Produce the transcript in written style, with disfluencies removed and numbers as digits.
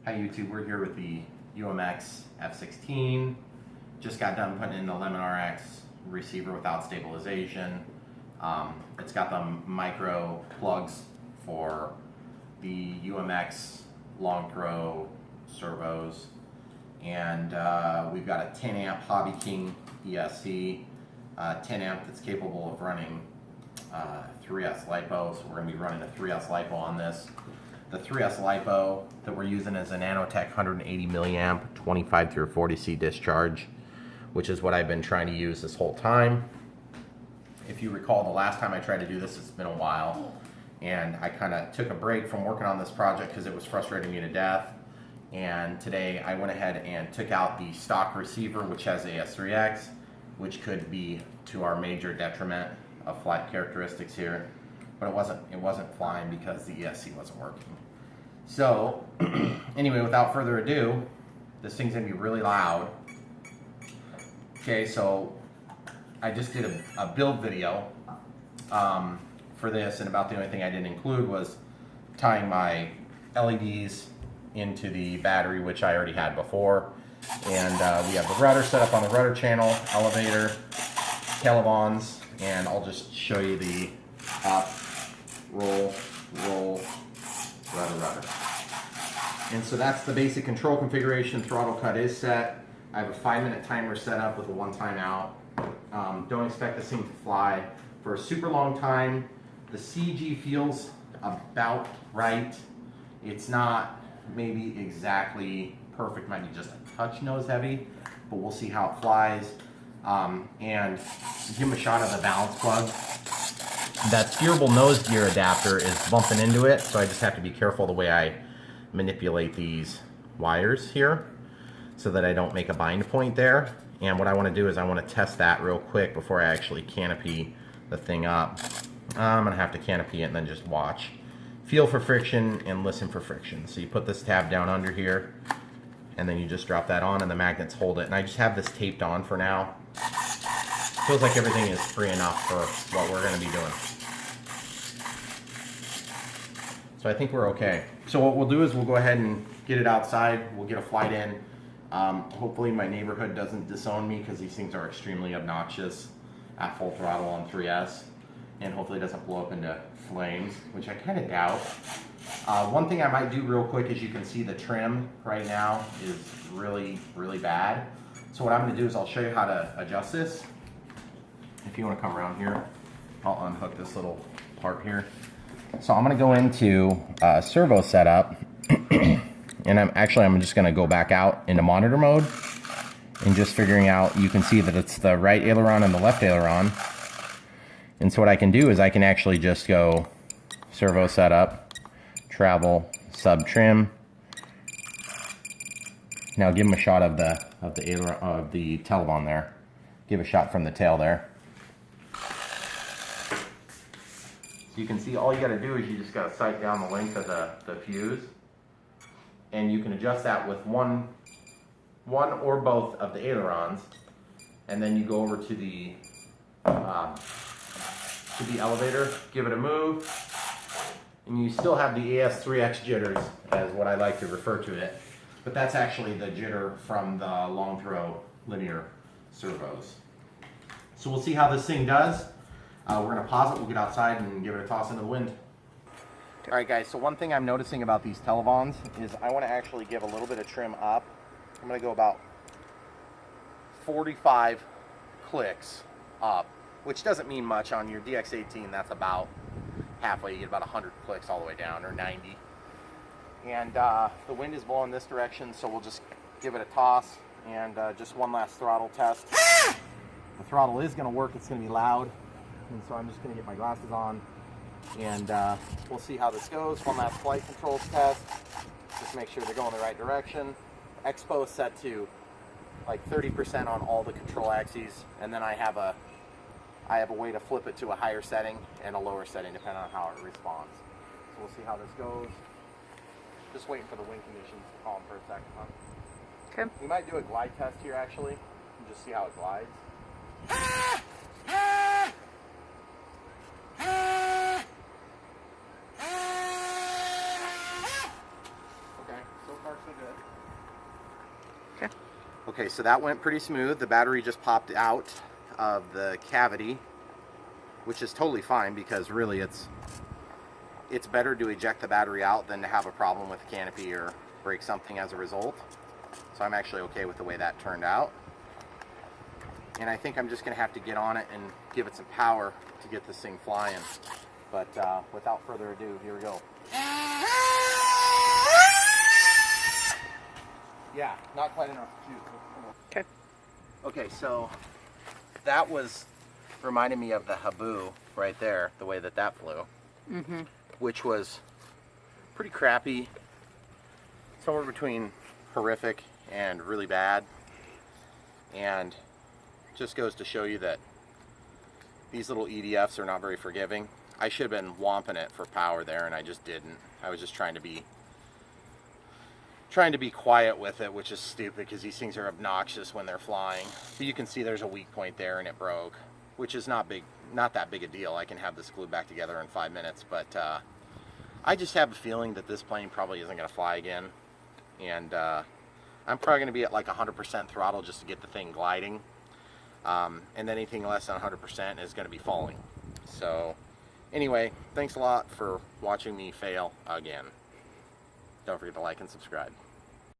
Hi YouTube, we're here with the UMX F16. Just got done putting in the Lemon RX receiver without stabilization. It's got the micro plugs for the UMX long throw servos. And we've got a 10 amp Hobby King ESC, 10 amp that's capable of running 3S LiPo. So we're going to be running a 3S LiPo on this. The 3S LiPo that we're using is a nano-tech 180 milliamp 25 through 40C discharge, which is what I've been trying to use this whole time. If you recall, the last time I tried to do this, it's been a while, and I kind of took a break from working on this project because it was frustrating me to death. And today I went ahead and took out the stock receiver, which has AS3X, which could be to our major detriment of flight characteristics here. But it wasn't flying because the ESC wasn't working. So anyway, without further ado, this thing's gonna be really loud. Okay, so I just did a build video for this, and about the only thing I didn't include was tying my LEDs into the battery, which I already had before. And we have the rudder set up on the rudder channel, elevator, televons, and I'll just show you the up, roll, roll, rudder. And so that's the basic control configuration. Throttle cut is set. I have a 5-minute timer set up with a 1 time out. Don't expect this thing to fly for a super long time. The CG feels about right. It's not maybe exactly perfect, might be just a touch nose heavy, but we'll see how it flies. And give them a shot of the balance plug. That steerable nose gear adapter is bumping into it, so I just have to be careful the way I manipulate these wires here so that I don't make a bind point there. And what I want to do is I want to test that real quick before I actually canopy the thing up. I'm going to have to canopy it and then just watch. Feel for friction and listen for friction. So you put this tab down under here, and then you just drop that on and the magnets hold it. And I just have this taped on for now. Feels like everything is free enough for what we're going to be doing. So I think we're okay. So what we'll do is we'll go ahead and get it outside. We'll get a flight in. Hopefully my neighborhood doesn't disown me because these things are extremely obnoxious at full throttle on 3S. And hopefully it doesn't blow up into flames, which I kind of doubt. One thing I might do real quick is you can see the trim right now is really, really bad. So what I'm going to do is I'll show you how to adjust this. If you want to come around here, I'll unhook this little part here. So I'm going to go into servo setup, and I'm just going to go back out into monitor mode and just figuring out, you can see that it's the right aileron and the left aileron. And so what I can do is I can actually just go servo setup, travel, sub trim. Now give them a shot of the aileron, of the televon there. Give a shot from the tail there. So you can see all you got to do is you just got to sight down the length of the fuse, and you can adjust that with one or both of the ailerons, and then you go over to the elevator, give it a move, and you still have the AS3X jitters, as what I like to refer to it, but that's actually the jitter from the long throw linear servos. So we'll see how this thing does. We're going to pause it, we'll get outside and give it a toss into the wind. Alright guys, so one thing I'm noticing about these televons is I want to actually give a little bit of trim up. I'm going to go about 45 clicks up, which doesn't mean much. On your DX18, that's about halfway. You get about 100 clicks all the way down, or 90. And the wind is blowing this direction, so we'll just give it a toss and just one last throttle test. The throttle is going to work, it's going to be loud. And so I'm just going to get my glasses on, and we'll see how this goes. One last flight controls test. Just make sure they're going the right direction. Expo set to like 30% on all the control axes, and then I have a way to flip it to a higher setting and a lower setting depending on how it responds. So we'll see how this goes. Just waiting for the wind conditions to calm for a second. Huh? Okay. We might do a glide test here actually, and just see how it glides. Okay, so far so good. Okay, so that went pretty smooth. The battery just popped out of the cavity, which is totally fine because really it's better to eject the battery out than to have a problem with the canopy or break something as a result. So I'm actually okay with the way that turned out. And I think I'm just gonna have to get on it and give it some power to get this thing flying. But without further ado, here we go. Yeah, not quite enough juice. Okay. Okay, so that was reminding me of the Habu right there, the way that flew, which was pretty crappy, somewhere between horrific and really bad, and just goes to show you that these little EDFs are not very forgiving. I should have been womping it for power there, and I just didn't. I was just trying to be quiet with it, which is stupid because these things are obnoxious when they're flying. But you can see there's a weak point there and it broke, which is not that big a deal. I can have this glued back together in 5 minutes, but I just have a feeling that this plane probably isn't going to fly again, and I'm probably going to be at like 100% throttle just to get the thing gliding, and then anything less than 100% is going to be falling. So anyway, thanks a lot for watching me fail again. Don't forget to like and subscribe.